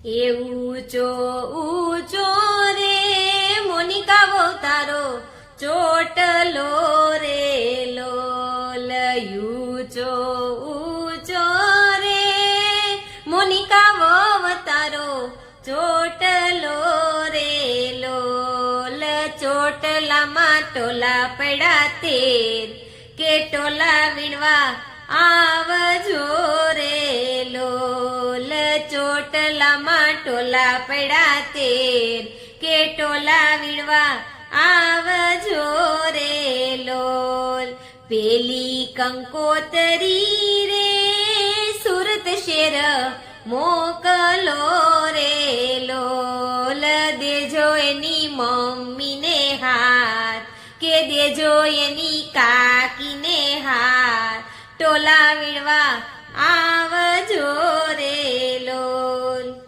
એ ઊંચો ઊંચો રે મોનિકા વહુ તારો ચોટલો રે લોલ ઊંચો ઊંચો રે મોનિકા વહુ તારો ચોટલો રે લોલ ચોટલામાં ટોલા પડ્યા તેર કે ટોલા વીણવા આવજો રે લોલ ચોટલામાં ટોલા પડ્યા તેર કે ટોલા વીણવા આવજો રે લોલ પેલી કંકોતરી રે સુરત શેર મોકલો રે લોલ દેજો એની મમ્મીને હાથ કે દેજો એની કાકીને હાથ ટોલા વીણવા આવજો રે લોલ।